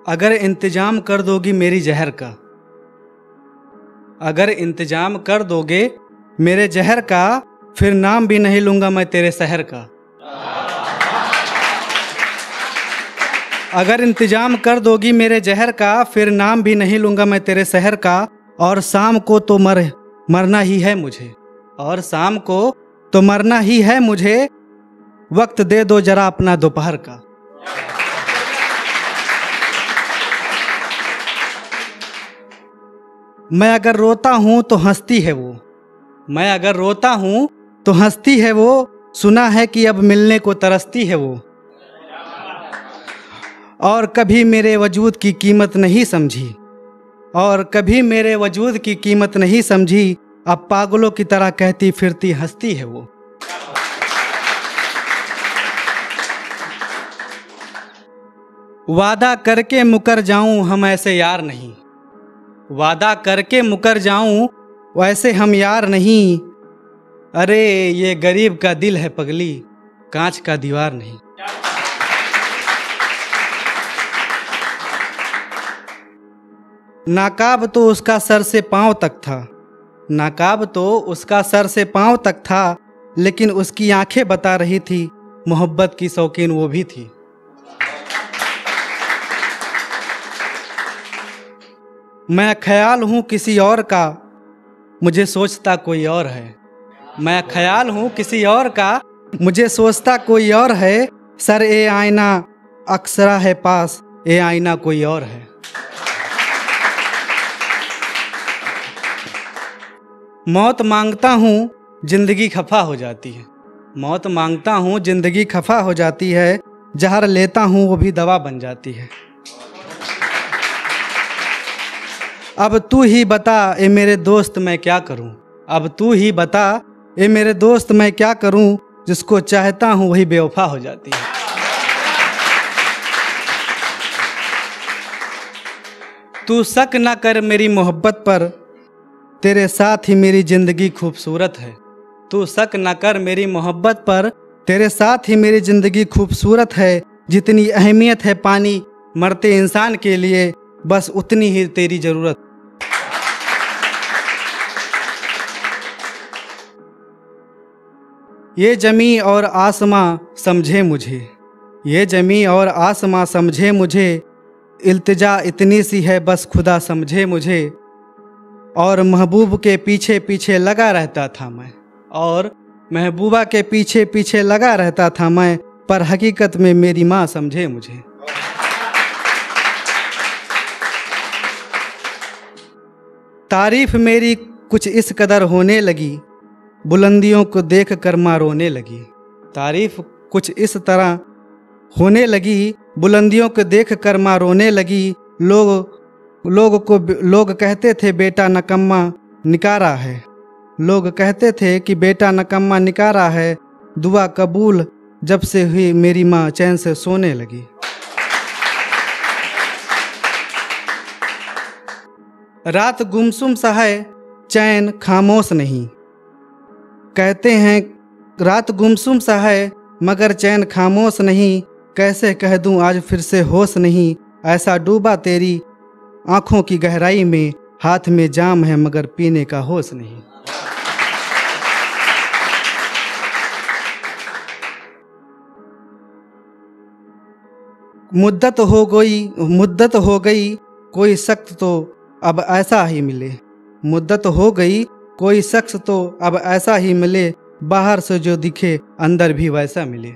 अगर इंतजाम कर दोगी मेरी जहर का, अगर इंतजाम कर दोगे मेरे जहर का, फिर नाम भी नहीं लूंगा मैं तेरे शहर का। अगर इंतजाम कर दोगी मेरे जहर का, फिर नाम भी नहीं लूंगा मैं तेरे शहर का। और शाम को तो मरना ही है मुझे, और शाम को तो मरना ही है मुझे। वक्त दे दो जरा अपना दोपहर का। मैं अगर रोता हूं तो हंसती है वो, मैं अगर रोता हूं तो हंसती है वो। सुना है कि अब मिलने को तरसती है वो। और कभी मेरे वजूद की कीमत नहीं समझी, और कभी मेरे वजूद की कीमत नहीं समझी। अब पागलों की तरह कहती फिरती हंसती है वो। वादा करके मुकर जाऊं हम ऐसे यार नहीं, वादा करके मुकर जाऊं वैसे हम यार नहीं। अरे ये गरीब का दिल है पगली, कांच का दीवार नहीं। नाकाब तो उसका सर से पांव तक था, नाकाब तो उसका सर से पांव तक था। लेकिन उसकी आंखें बता रही थी मोहब्बत की शौकीन वो भी थी। मैं ख्याल हूँ किसी और का, मुझे सोचता कोई और है। मैं ख्याल हूँ किसी और का, मुझे सोचता कोई और है। सर ए आईना अक्सरा है पास, ए आईना कोई और है। मौत मांगता हूँ जिंदगी खफा हो जाती है, मौत मांगता हूँ जिंदगी खफा हो जाती है। जहर लेता हूँ वो भी दवा बन जाती है। अब तू ही बता ए मेरे दोस्त मैं क्या करूं, अब तू ही बता ए मेरे दोस्त मैं क्या करूं। जिसको चाहता हूं वही बेवफा हो जाती है। तू शक न कर मेरी मोहब्बत पर, तेरे साथ ही मेरी जिंदगी खूबसूरत है। तू शक न कर मेरी मोहब्बत पर, तेरे साथ ही मेरी जिंदगी खूबसूरत है। जितनी अहमियत है पानी मरते इंसान के लिए, बस उतनी ही तेरी जरूरत। ये जमी और आसमां समझे मुझे, ये जमी और आसमां समझे मुझे। इल्तिजा इतनी सी है बस खुदा समझे मुझे। और महबूब के पीछे पीछे लगा रहता था मैं, और महबूबा के पीछे पीछे लगा रहता था मैं। पर हकीकत में मेरी माँ समझे मुझे। तारीफ मेरी कुछ इस कदर होने लगी, बुलंदियों को देख कर माँ रोने लगी। तारीफ कुछ इस तरह होने लगी, बुलंदियों को देख कर माँ रोने लगी। लोग कहते थे बेटा नकम्मा निकारा है, लोग कहते थे कि बेटा नकम्मा निकारा है। दुआ कबूल जब से हुई मेरी माँ चैन से सोने लगी। रात गुमसुम सा है चैन खामोश नहीं, कहते हैं रात गुमसुम सा है मगर चैन खामोश नहीं। कैसे कह दूं आज फिर से होश नहीं, ऐसा डूबा तेरी आंखों की गहराई में। हाथ में जाम है मगर पीने का होश नहीं। मुद्दत हो गई कोई शख्स तो अब ऐसा ही मिले, मुद्दत हो गई कोई शख्स तो अब ऐसा ही मिले। बाहर से जो दिखे अंदर भी वैसा मिले।